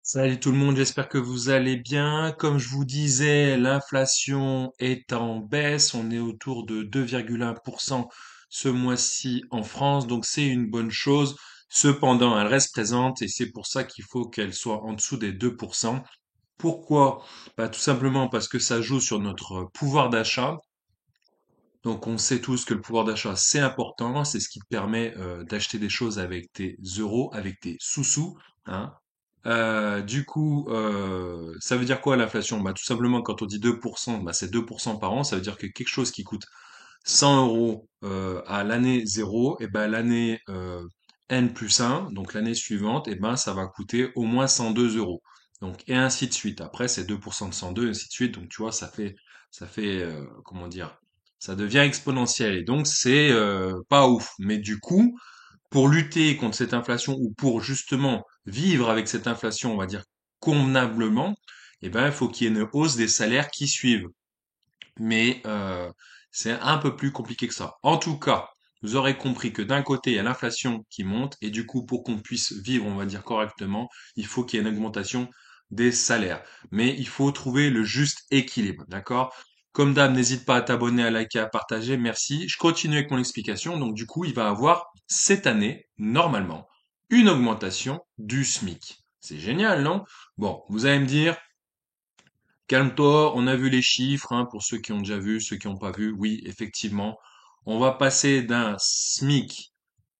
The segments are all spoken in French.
Salut tout le monde, j'espère que vous allez bien. Comme je vous disais, l'inflation est en baisse. On est autour de 2,1% ce mois-ci en France, donc c'est une bonne chose. Cependant, elle reste présente et c'est pour ça qu'il faut qu'elle soit en dessous des 2%. Pourquoi? Bah, tout simplement parce que ça joue sur notre pouvoir d'achat. Donc on sait tous que le pouvoir d'achat c'est important, c'est ce qui te permet d'acheter des choses avec tes euros, avec tes sous-sous, hein. Ça veut dire quoi l'inflation? Bah tout simplement quand on dit 2%, bah c'est 2% par an, ça veut dire que quelque chose qui coûte 100 euros à l'année zéro, et ben l'année N plus 1, donc l'année suivante, et ben ça va coûter au moins 102 euros. Donc et ainsi de suite. Après c'est 2% de 102, et ainsi de suite. Donc tu vois, ça fait comment dire? Ça devient exponentiel et donc c'est pas ouf. Mais du coup, pour lutter contre cette inflation ou pour justement vivre avec cette inflation, on va dire convenablement, eh ben il faut qu'il y ait une hausse des salaires qui suivent, mais c'est un peu plus compliqué que ça. En tout cas, vous aurez compris que d'un côté, il y a l'inflation qui monte, et du coup, pour qu'on puisse vivre, on va dire correctement, il faut qu'il y ait une augmentation des salaires. Mais il faut trouver le juste équilibre, d'accord? Comme d'hab, n'hésite pas à t'abonner, à liker, à partager, merci. Je continue avec mon explication. Donc du coup, il va avoir cette année, normalement, une augmentation du SMIC. C'est génial, non? Bon, vous allez me dire, calme-toi, on a vu les chiffres, hein, pour ceux qui ont déjà vu, ceux qui n'ont pas vu. Oui, effectivement, on va passer d'un SMIC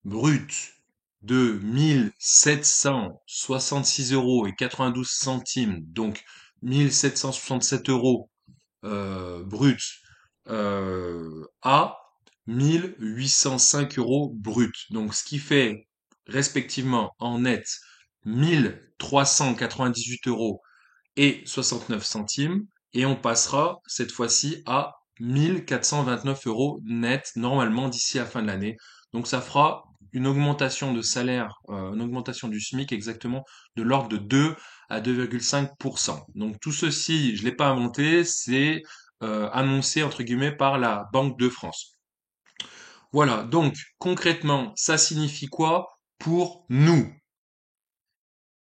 brut de 1766 € et 92 centimes, donc 1767 euros brut, à 1805 € brut. Donc, ce qui fait respectivement en net 1398 € et 69 centimes, et on passera cette fois-ci à 1429 € net normalement d'ici la fin de l'année. Donc ça fera une augmentation de salaire, une augmentation du SMIC exactement de l'ordre de 2 à 2,5%. Donc tout ceci, je l'ai pas inventé, c'est annoncé entre guillemets par la Banque de France. Voilà, donc concrètement, ça signifie quoi pour nous?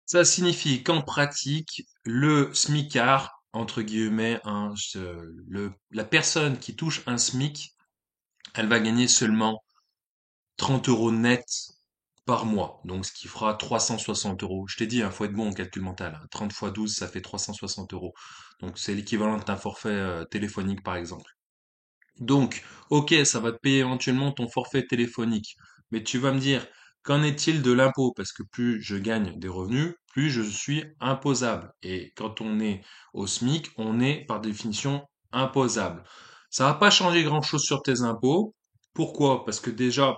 Ça signifie qu'en pratique, le smicard, entre guillemets, hein, la personne qui touche un SMIC, elle va gagner seulement 30 € net par mois. Donc, ce qui fera 360 euros. Je t'ai dit, il faut être bon en calcul mental, hein. 30 fois 12, ça fait 360 euros. Donc, c'est l'équivalent d'un forfait téléphonique, par exemple. Donc, ok, ça va te payer éventuellement ton forfait téléphonique. Mais tu vas me dire, qu'en est-il de l'impôt? Parce que plus je gagne des revenus, plus je suis imposable. Et quand on est au SMIC, on est par définition imposable. Ça va pas changer grand-chose sur tes impôts. Pourquoi? Parce que déjà,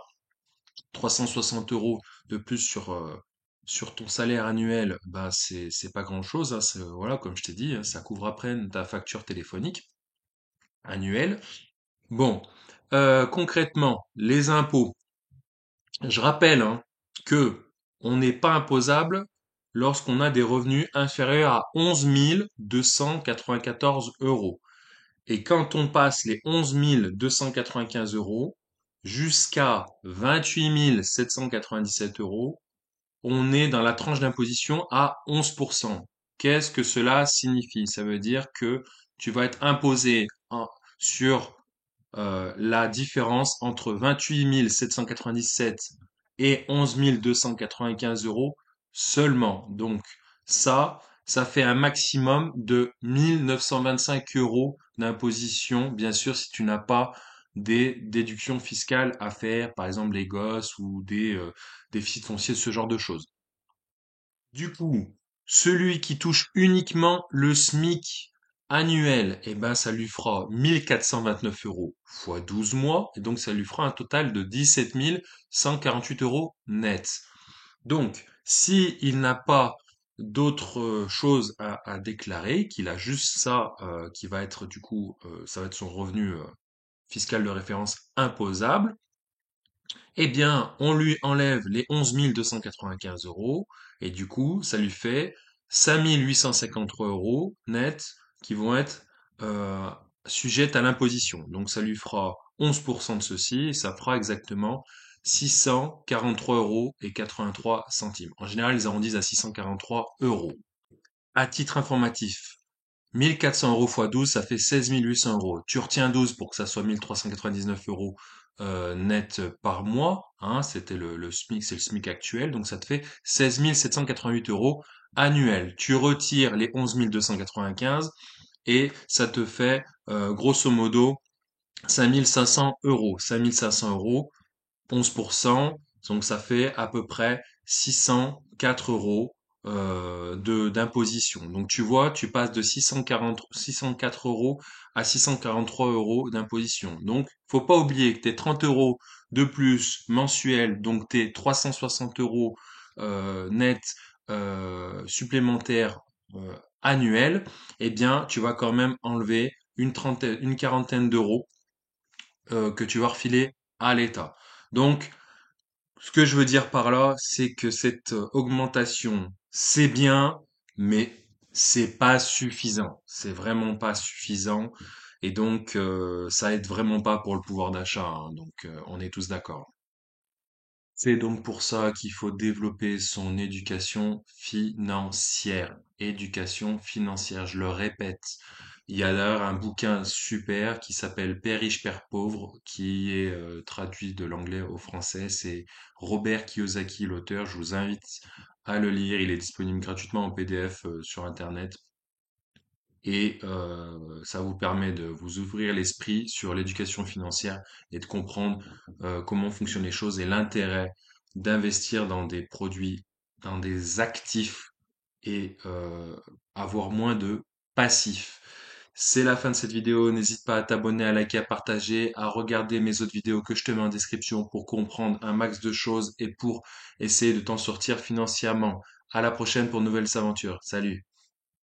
360 euros de plus sur ton salaire annuel, bah c'est pas grand-chose, hein. Voilà, comme je t'ai dit, hein, ça couvre à peine ta facture téléphonique annuelle. Bon, concrètement, les impôts. Je rappelle, hein, que on n'est pas imposable lorsqu'on a des revenus inférieurs à 11 294 €. Et quand on passe les 11 295 € jusqu'à 28 797 €, on est dans la tranche d'imposition à 11%. Qu'est-ce que cela signifie? Ça veut dire que tu vas être imposé sur la différence entre 28 797 et 11 295 € seulement. Donc ça fait un maximum de 1925 € d'imposition, bien sûr, si tu n'as pas des déductions fiscales à faire, par exemple les gosses ou des déficits fonciers, ce genre de choses. Du coup, celui qui touche uniquement le SMIC annuel, eh ben, ça lui fera 1429 € fois 12 mois, et donc ça lui fera un total de 17 148 € net. Donc, si il n'a pas d'autres choses à déclarer, qu'il a juste ça, qui va être du coup, ça va être son revenu fiscal de référence imposable, eh bien, on lui enlève les 11 295 € et du coup, ça lui fait 5 853 € net qui vont être euh, sujettes à l'imposition. Donc, ça lui fera 11% de ceci et ça fera exactement 643 € et 83 centimes. En général, ils arrondissent à 643 €. À titre informatif, 1400 euros fois 12, ça fait 16 800 euros. Tu retiens 12 pour que ça soit 1399 euros net par mois. Hein, c'était le SMIC, c'est le SMIC actuel. Donc ça te fait 16 788 euros annuels. Tu retires les 11 295 et ça te fait grosso modo 5500 euros. 5500 euros, 11%, donc ça fait à peu près 604 euros de d'imposition. Donc tu vois, tu passes de 604 euros à 643 euros d'imposition. Donc faut pas oublier que tes 30 euros de plus mensuels, donc tes 360 euros net supplémentaires annuels, eh bien tu vas quand même enlever une quarantaine d'euros que tu vas refiler à l'État. Donc, ce que je veux dire par là, c'est que cette augmentation, c'est bien, mais c'est pas suffisant. C'est vraiment pas suffisant. Et donc, ça aide vraiment pas pour le pouvoir d'achat, hein. Donc, on est tous d'accord. C'est donc pour ça qu'il faut développer son éducation financière. Éducation financière, je le répète. Il y a d'ailleurs un bouquin super qui s'appelle Père riche, Père pauvre, qui est traduit de l'anglais au français. C'est Robert Kiyosaki, l'auteur. Je vous invite à le lire. Il est disponible gratuitement en PDF sur Internet et ça vous permet de vous ouvrir l'esprit sur l'éducation financière et de comprendre comment fonctionnent les choses et l'intérêt d'investir dans des produits, dans des actifs et avoir moins de passifs. C'est la fin de cette vidéo. N'hésite pas à t'abonner, à liker, à partager, à regarder mes autres vidéos que je te mets en description pour comprendre un max de choses et pour essayer de t'en sortir financièrement. À la prochaine pour de nouvelles aventures. Salut!